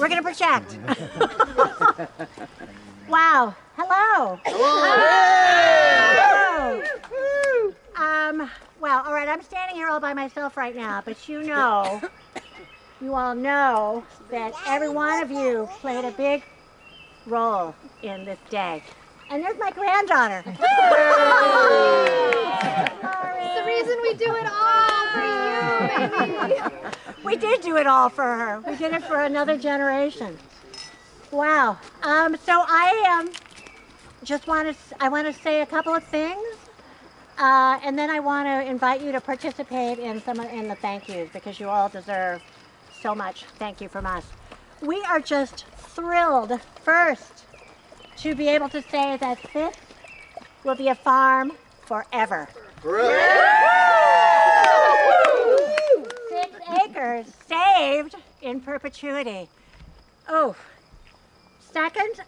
We're going to project. Wow. Hello. Hello. Well, all right, I'm standing here all by myself right now, but you all know that every one of you played a big role in this day. And there's my granddaughter. It's the reason we do it all for you, baby. We did do it all for her. We did it for another generation. Wow. So I want to say a couple of things, and then I want to invite you to participate in the thank yous, because you all deserve so much thank you from us. We are just thrilled first to be able to say that this will be a farm forever. 6 acres saved in perpetuity. Oh, second,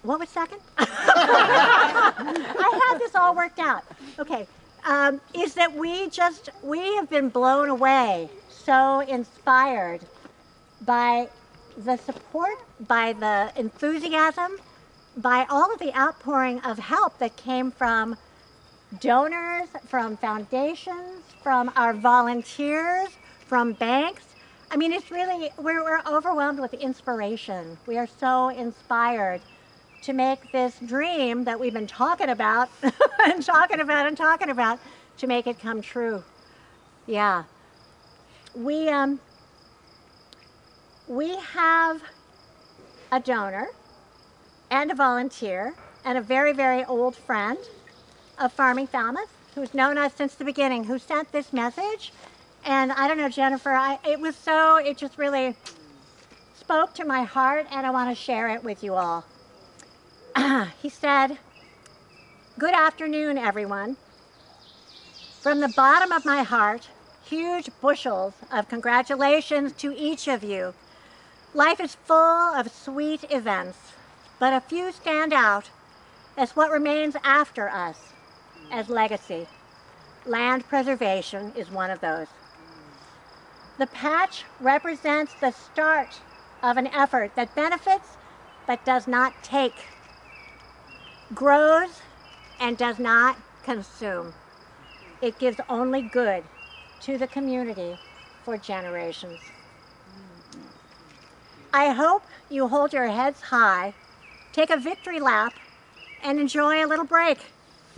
what was second? I had this all worked out. Okay, is that we have been blown away, so inspired by the support, by the enthusiasm, by all of the outpouring of help that came from donors, from foundations, from our volunteers, from banks. I mean, it's really, we're overwhelmed with inspiration. We are so inspired to make this dream that we've been talking about and talking about, to make it come true. Yeah. We have a donor and a volunteer and a very, very old friend of Farming Falmouth, who's known us since the beginning, who sent this message. And I don't know, Jennifer, it just really spoke to my heart, and I want to share it with you all. He said, "Good afternoon, everyone. From the bottom of my heart, huge bushels of congratulations to each of you. Life is full of sweet events, but a few stand out as what remains after us as legacy. Land preservation is one of those. The patch represents the start of an effort that benefits but does not take, grows and does not consume. It gives only good to the community for generations. I hope you hold your heads high, take a victory lap, and enjoy a little break.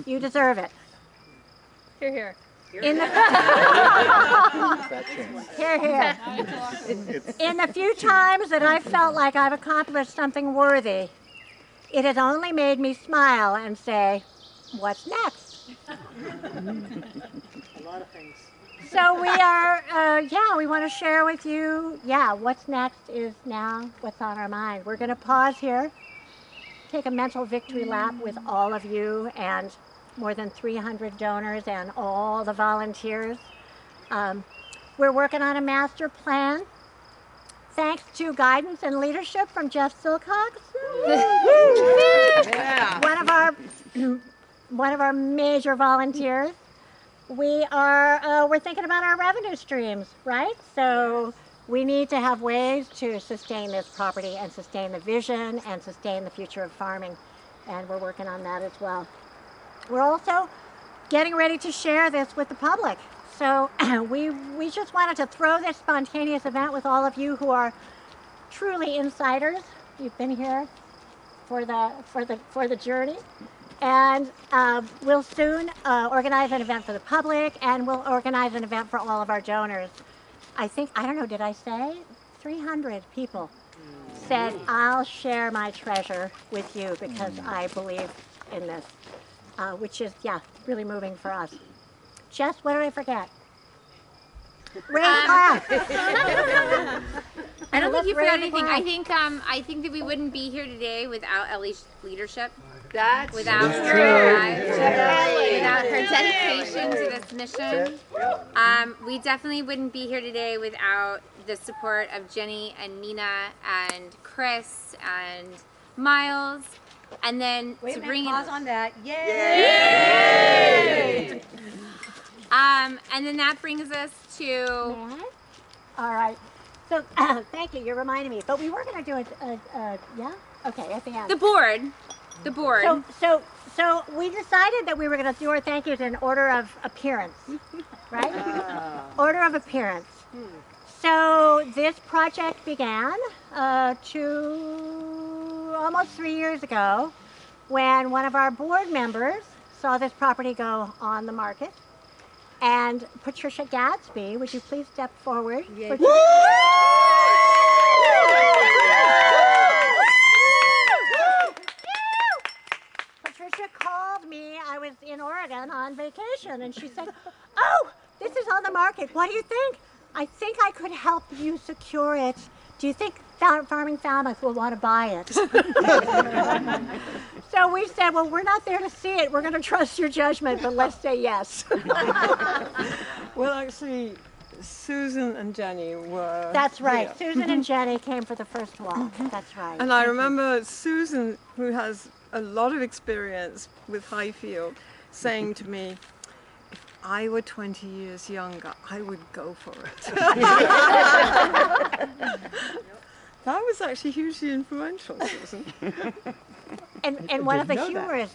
You deserve it." Hear, hear. In the Here, here. In the few times that I've felt like I've accomplished something worthy, it has only made me smile and say, "What's next?" A lot of things. So we are, we want to share with you, what's next is now what's on our mind. We're going to pause here, take a mental victory lap with all of you and more than 300 donors and all the volunteers. We're working on a master plan, thanks to guidance and leadership from Jeff Silcox, one of our major volunteers. We're thinking about our revenue streams, right? So we need to have ways to sustain this property and sustain the vision and sustain the future of farming, and we're working on that as well. We're also getting ready to share this with the public. So we just wanted to throw this spontaneous event with all of you who are truly insiders. You've been here for the journey. And we'll soon organize an event for the public, and we'll organize an event for all of our donors. I don't know, did I say? 300 people said, "I'll share my treasure with you because I believe in this," which is, really moving for us. Jess, what did I forget? Raise a glass. I don't think you forgot anything. I think that we wouldn't be here today without Ellie's leadership. Without her drive, without her dedication to this mission. We definitely wouldn't be here today without the support of Jenny and Nina and Chris and Miles. And then to bring pause on that. Yay! And then that brings us to... All right. So, thank you. You're reminding me. But we were going to do yeah? Okay, at the end. The board. The board. So we decided that we were going to do our thank yous in order of appearance, right? Order of appearance. So this project began almost 3 years ago when one of our board members saw this property go on the market. And Patricia Gadsby, would you please step forward? Yay. Patricia called me. I was in Oregon on vacation, and she said, "Oh, this is on the market. What do you think? I think I could help you secure it. Do you think Farming Falmouth will want to buy it?" So we said, "Well, we're not there to see it. We're going to trust your judgment, but let's say yes." Well, actually, Susan and Jenny were. That's right. here. Susan and Jenny came for the first walk. That's right. And I remember Susan, who has a lot of experience with Highfield, saying to me, "If I were 20 years younger, I would go for it." That was actually hugely influential, Susan. And one of the humorous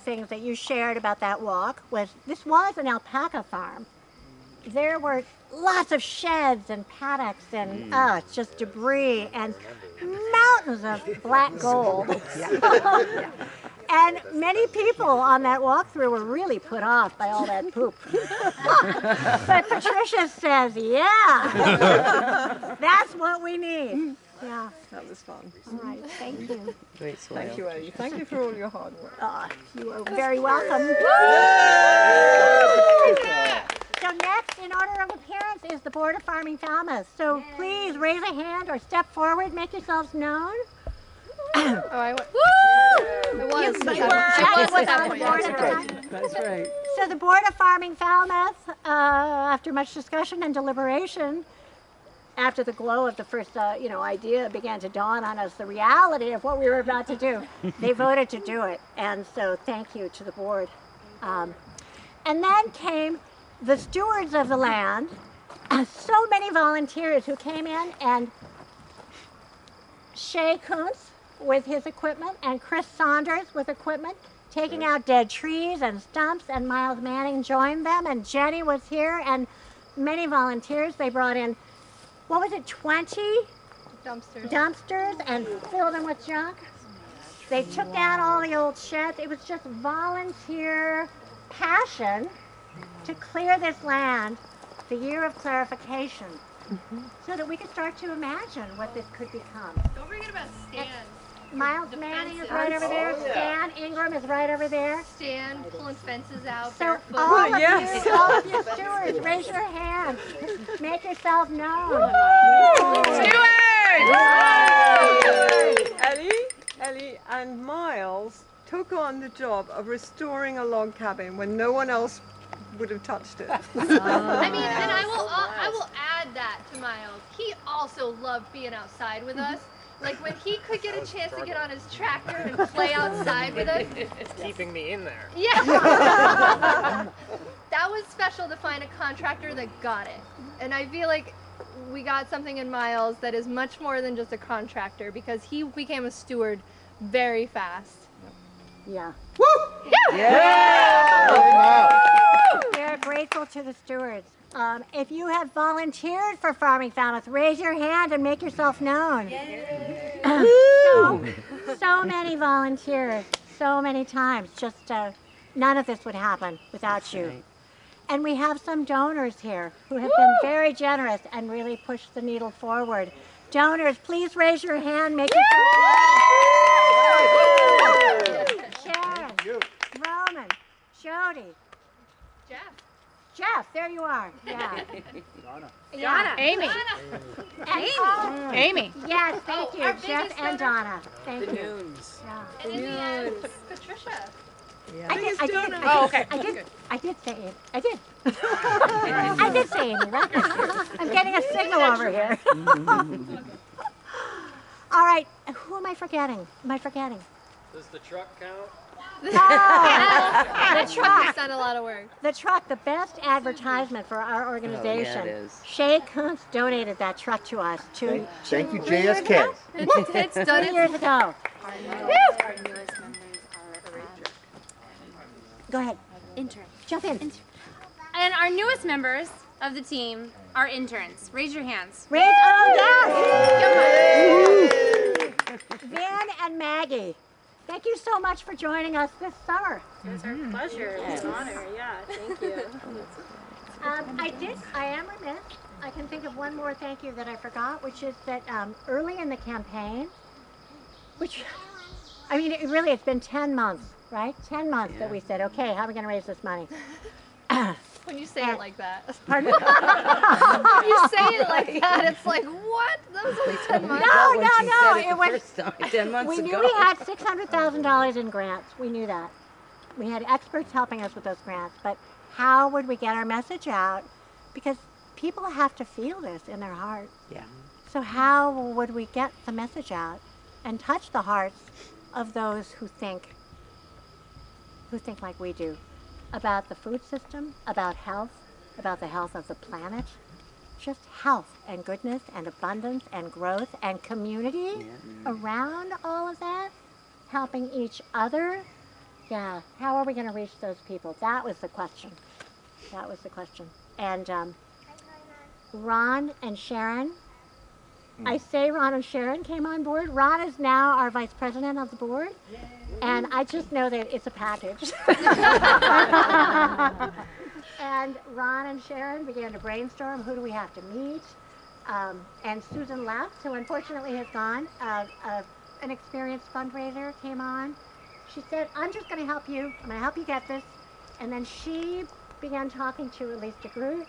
things that you shared about that walk was this was an alpaca farm. There were lots of sheds and paddocks and just debris and mountains of black gold. And many people on that walkthrough were really put off by all that poop. But Patricia says, "Yeah, that's what we need." Yeah. That was fun. All right. Thank you. Great soil. Thank you, Ellie. Thank you for all your hard work. You are very welcome. So next, in order of appearance, is the Board of Farming Falmouth. So please raise a hand or step forward, make yourselves known. Oh, I went. It was. Jack It was was on the board at the time. That's right. So the Board of Farming Falmouth, after much discussion and deliberation, after the glow of the first idea began to dawn on us, the reality of what we were about to do, they voted to do it. And so thank you to the board. And then came the stewards of the land, so many volunteers who came in, and Shay Kuntz with his equipment and Chris Saunders with equipment, taking out dead trees and stumps, and Miles Manning joined them, and Jenny was here, and many volunteers. They brought in, what was it, 20 dumpsters and filled them with junk. They took down all the old sheds. It was just volunteer passion to clear this land, the year of clarification, so that we could start to imagine what this could become. Don't forget about Stan. Miles Manning is right over there. Stan Ingram is right over there. Stan pulling fences out. So barefoot. all of you stewards, raise your hands. Make yourself known. Ellie and Miles took on the job of restoring a log cabin when no one else would have touched it. I mean, and I will add that to Miles. He also loved being outside with us. Like when he could get a chance to get on his tractor and play outside with us. It's keeping me in there. Yeah. That was special to find a contractor that got it. And I feel like we got something in Miles that is much more than just a contractor, because he became a steward very fast. Yeah. Woo! Yeah. We're grateful to the stewards. If you have volunteered for Farming Falmouth, raise your hand and make yourself known. So many volunteers, so many times. Just none of this would happen without you. Right. And we have some donors here who have been very generous and really pushed the needle forward. Donors, please raise your hand, make yourself known. Sharon, Roman, Jody, Jeff, there you are. Yeah. Donna. Amy. Amy. Yes, thank you. our Jeff biggest and donor. Donna. Thank you. Noons. Yeah. And in the end, Patricia. I did say Amy. I did say Amy, right? I'm getting a signal over here. All right, who am I forgetting? Does the truck count? No, The truck has done a lot of work. the truck, the best advertisement for our organization. it is. Shay Kuntz donated that truck to us Thank you, 3 years JSK. ago? It's done 3 years its ago. Our newest members are Go ahead. interns. Jump in. And our newest members of the team are interns. Raise your hands. Raise, oh, yes! Vin and Maggie, thank you so much for joining us this summer. It's our pleasure. It's an honor. Yeah, thank you. I am remiss. I can think of one more thank you that I forgot, which is that early in the campaign, which, I mean, it's been 10 months, right? 10 months that we said, okay, how are we going to raise this money? When you say it like that. Pardon? When you say it like that, it's like, what? That was only 10 months. No, It was 10 months we ago. knew we had $600,000 in grants. We knew that. We had experts helping us with those grants, but how would we get our message out? Because people have to feel this in their heart. Yeah. So how would we get the message out and touch the hearts of those who think like we do about the food system, about health, about the health of the planet, just health and goodness and abundance and growth and community around all of that, helping each other. Yeah, how are we going to reach those people? That was the question. That was the question. And Ron and Sharon, I say Ron and Sharon came on board. Ron is now our vice president of the board. And I just know that it's a package. And Ron and Sharon began to brainstorm, who do we have to meet? And Susan left, who unfortunately has gone. An experienced fundraiser came on. She said, I'm just going to help you. I'm going to help you get this. And then she began talking to Elise DeGroot.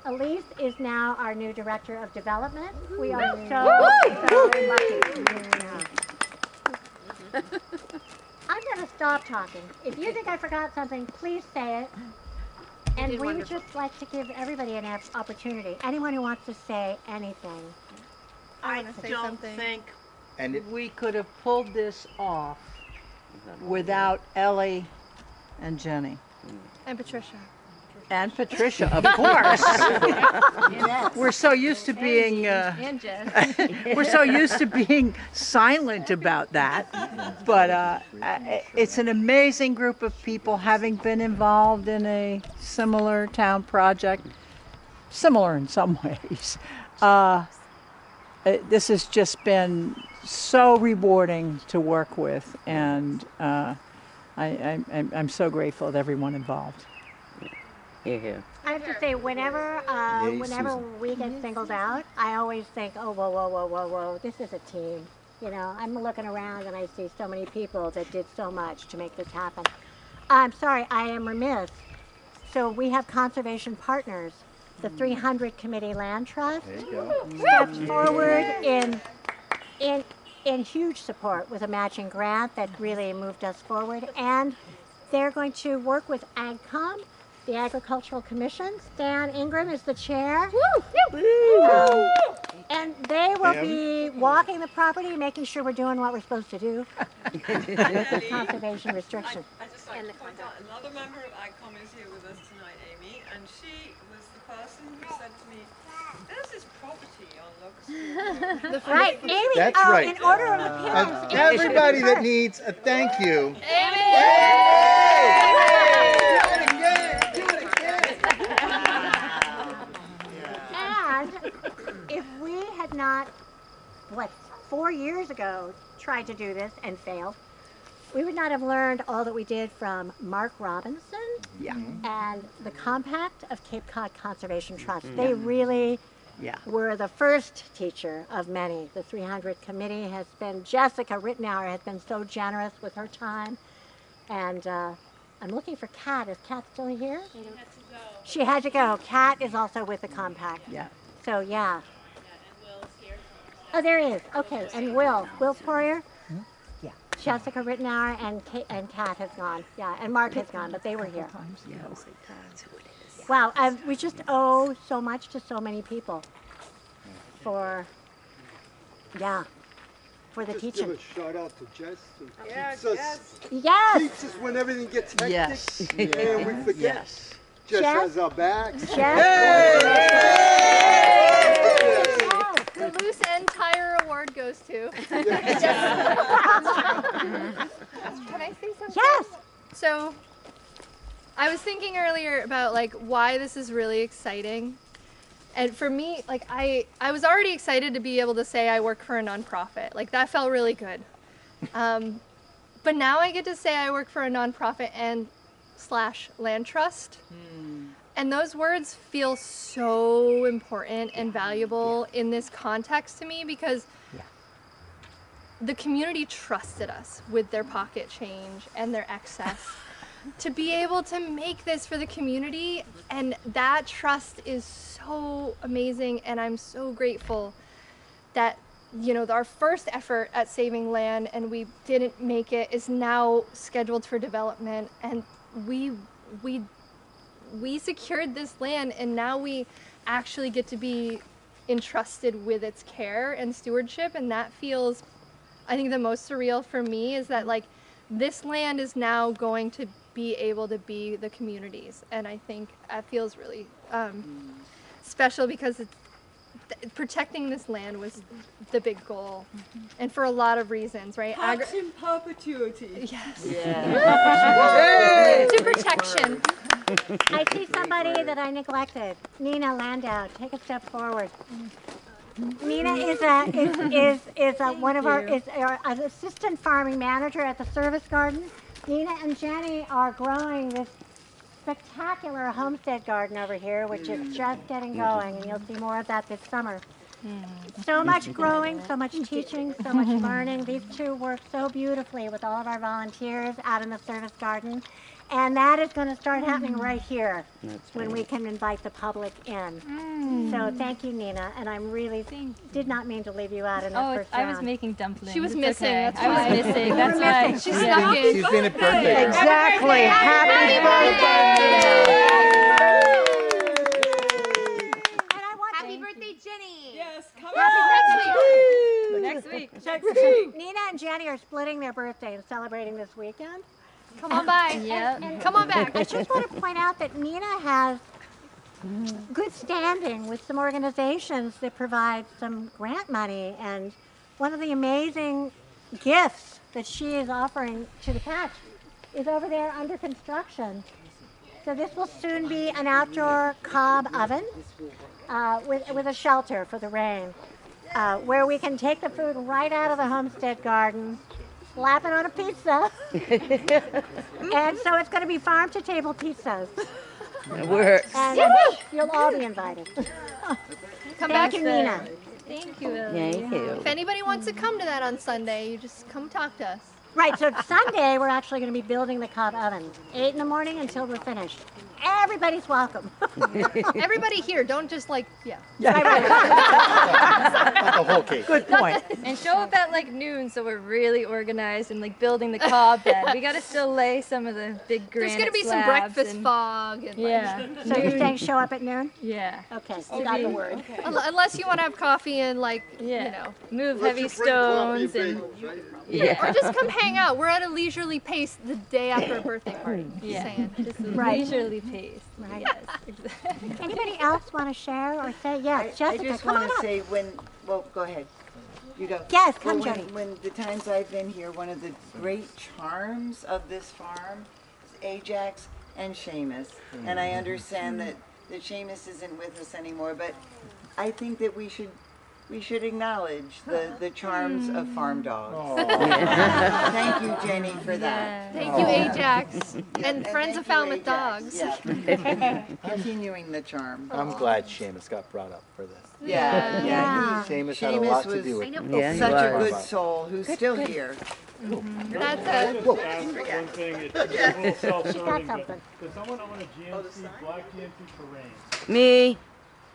Elise is now our new director of development. We are so lucky. I'm going to stop talking. If you think I forgot something, please say it. And we would just like to give everybody an opportunity. Anyone who wants to say anything. I wanna say don't something. think And it, we could have pulled this off without Ellie and Jenny. And Patricia. And Patricia, of course. We're so used to being And Jen. we're so used to being silent about that. But it's an amazing group of people, having been involved in a similar town project, similar in some ways. This has just been so rewarding to work with, and I'm so grateful to everyone involved. Here. I have to say, whenever Susan. we get singled out, I always think, oh, whoa, this is a team. You know, I'm looking around and I see so many people that did so much to make this happen. I'm sorry, I am remiss. So we have conservation partners. The 300 Committee Land Trust there you go. stepped forward in huge support with a matching grant that really moved us forward. And they're going to work with AgCom, the Agricultural Commission. Stan Ingram is the chair. And they will be walking the property, making sure we're doing what we're supposed to do. Conservation restriction. I just like to point out another member of AgCom is here with us tonight, Amy, and she was the person who said to me, "There's this property on Locust." Right, Amy. That's oh, right. in order of appearance. Amy Everybody should be that first. needs a thank you. And if we had not, 4 years ago, tried to do this and failed, we would not have learned all that we did from Mark Robinson and the Compact of Cape Cod Conservation Trust. They really were the first teacher of many. The 300 Committee has been, Jessica Rittenauer has been so generous with her time. And I'm looking for Kat. Is Kat still here? She had to go. Kat is also with the Compact. Yeah. So, yeah. Oh, there he is. Okay, and Will's Poirier? Yeah. Jessica Rittenauer and Kat has gone. Yeah, and Mark has gone, but they were here. Wow, we just owe so much to so many people for, for the Just teaching. give a shout out to Jess who Yes, keeps us when everything gets hectic. Yes. And we forget. Yes. Jess Jess? has our backs. Jess. The loose end tire award goes to. Can I say something? Yes. So, I was thinking earlier about like why this is really exciting. And for me, like I was already excited to be able to say I work for a nonprofit. Like that felt really good. But now I get to say I work for a nonprofit and / land trust. And those words feel so important and valuable in this context to me because the community trusted us with their pocket change and their excess to be able to make this for the community. And that trust is so amazing. And I'm so grateful that, you know, our first effort at saving land and we didn't make it is now scheduled for development. And we secured this land and now we actually get to be entrusted with its care and stewardship, and that feels, I think the most surreal for me is that like this land is now going to be able to be the communities, and I think that feels really special because protecting this land was the big goal, and for a lot of reasons, right? Pax in perpetuity. Yes. Yeah. To protection. I see somebody that I neglected. Nina Landau, take a step forward. Nina is our assistant farming manager at the service garden. Nina and Jenny are growing this spectacular homestead garden over here, which is just getting going, and you'll see more of that this summer. So much growing, so much teaching, so much learning. These two work so beautifully with all of our volunteers out in the service garden. And that is going to start happening right here when we can invite the public in. So thank you, Nina. And I'm really did not mean to leave you out in the first round. I was making dumplings. She was It's missing. okay. That's I why. was missing. That's why. She snuck in. She's been a birthday. Exactly. Happy birthday. And I want Happy birthday, Jenny! Yes, come Next week. So Nina and Jenny are splitting their birthday and celebrating this weekend. Come on by. Yep. Come on back. I just want to point out that Nina has good standing with some organizations that provide some grant money, and one of the amazing gifts that she is offering to the patch is over there under construction. So this will soon be an outdoor cob oven with a shelter for the rain, where we can take the food right out of the homestead garden, slap it on a pizza, and so it's going to be farm-to-table pizzas. It works. And you'll all be invited. Come Thank back. you, Nina. Thank you. Thank you. If anybody wants to come to that on Sunday, you just come talk to us. Right, so Sunday we're actually going to be building the cob oven, 8 in the morning until we're finished. Everybody's welcome. Everybody here, don't just like, Not the whole cake. Good point. And show up at like noon so we're really organized and like building the cob bed. We gotta still lay some of the big granite there's gonna be some slabs breakfast and- fog. And Yeah. So you're saying show up at noon? Yeah. Okay, you got the word. Unless you want to have coffee and like, Yeah. you know. Move Let heavy you bring coffee stones and bagels, right? yeah. Or just come hang out. We're at a leisurely pace the day after a birthday party. Just Yeah. saying. Just a Right. leisurely pace. Right. Yes. Anybody else want to share or say? Yes, I Jessica, just come want on to up. say go ahead. You go. Yes, Well, come, Jody. when the times I've been here, one of the great charms of this farm is Ajax and Seamus. And I understand that Seamus isn't with us anymore, but I think that we should acknowledge the charms of farm dogs. Thank you, Jenny, for that. Thank you, Ajax. And friends of thank you, Falmouth Ajax. dogs. Yeah. Continuing the charm. I'm glad Seamus got brought up for this. Yeah. Yeah. Seamus had a Seamus lot to was- do with I know. Yeah, Such you a are. good soul who's still here. That's a, One thing, it's a little Got self-serving, something. but does someone own a GMC, black GMC Terrain? Me?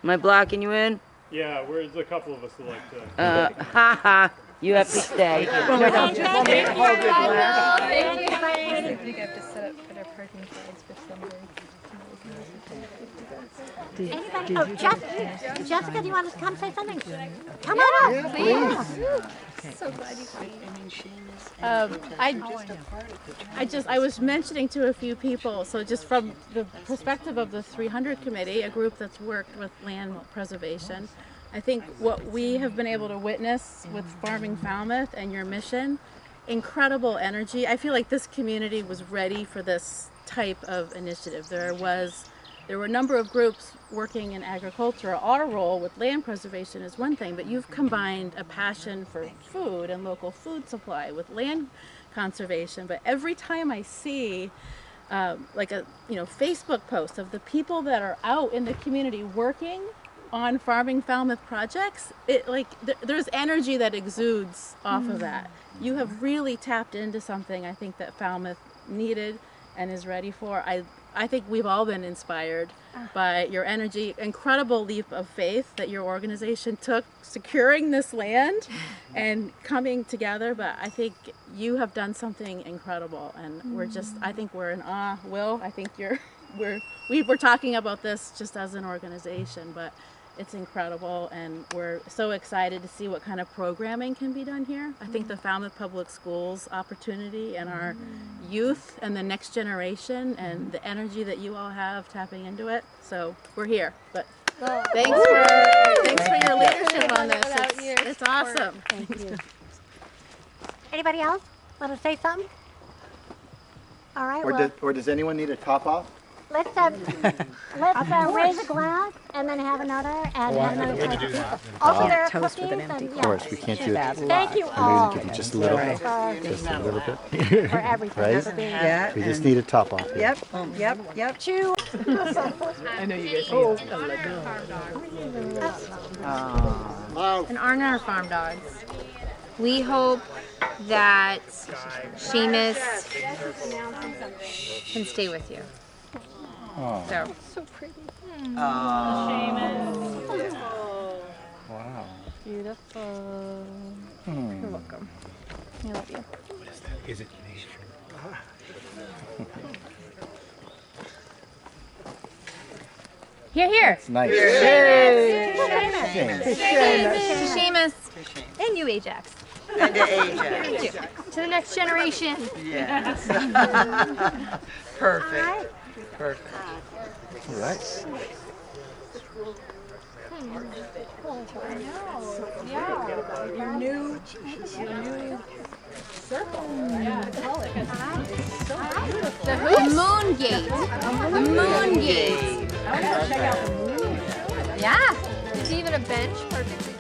Am I blocking you in? Yeah, there's a couple of us who like to. Haha. You have to stay. And thank you for I think I have to set up better parking flags for Sunday. Anybody? Oh, Jessica, do you want to come say something? Come on up. So glad you came. I was mentioning to a few people, so just from the perspective of the 300 committee, a group that's worked with land preservation, I think what we have been able to witness with Farming Falmouth and your mission, incredible energy. I feel like this community was ready for this type of initiative. There were a number of groups working in agriculture. Our role with land preservation is one thing, but you've combined a passion for food and local food supply with land conservation. But every time I see like a Facebook post of the people that are out in the community working on Farming Falmouth projects, there's energy that exudes off of that. You have really tapped into something I think that Falmouth needed and is ready for. I think we've all been inspired by your energy, incredible leap of faith that your organization took securing this land and coming together. But I think you have done something incredible, and I think we're in awe. Will, I think we were talking about this just as an organization, but it's incredible, and we're so excited to see what kind of programming can be done here. I think the Falmouth Public Schools opportunity and our youth and the next generation and the energy that you all have tapping into it. So we're here, but thanks for your leadership on this. It's awesome. Thank you. Anybody else want to say something? All right. Or does anyone need a top off? Let's raise a glass and then have another and have another. Also, there are cookies and Of course, we can't do it. Thank you all Maybe just a little bit. Just a little bit. for everything. Right? For being Yeah. We just need a top off. Here. Yep. Chew. I know you guys And aren't our farm dogs? We hope that Seamus can stay with you. So pretty. Wow. Beautiful. You're welcome. I love you. Is it? here. It's nice. Seamus. And you, Ajax. And to Asia. To the next generation. Yes. Perfect. Perfect. All right. Your new The moon gate. The moon gate. I want to check out the moon. Yeah. There's even a bench perfectly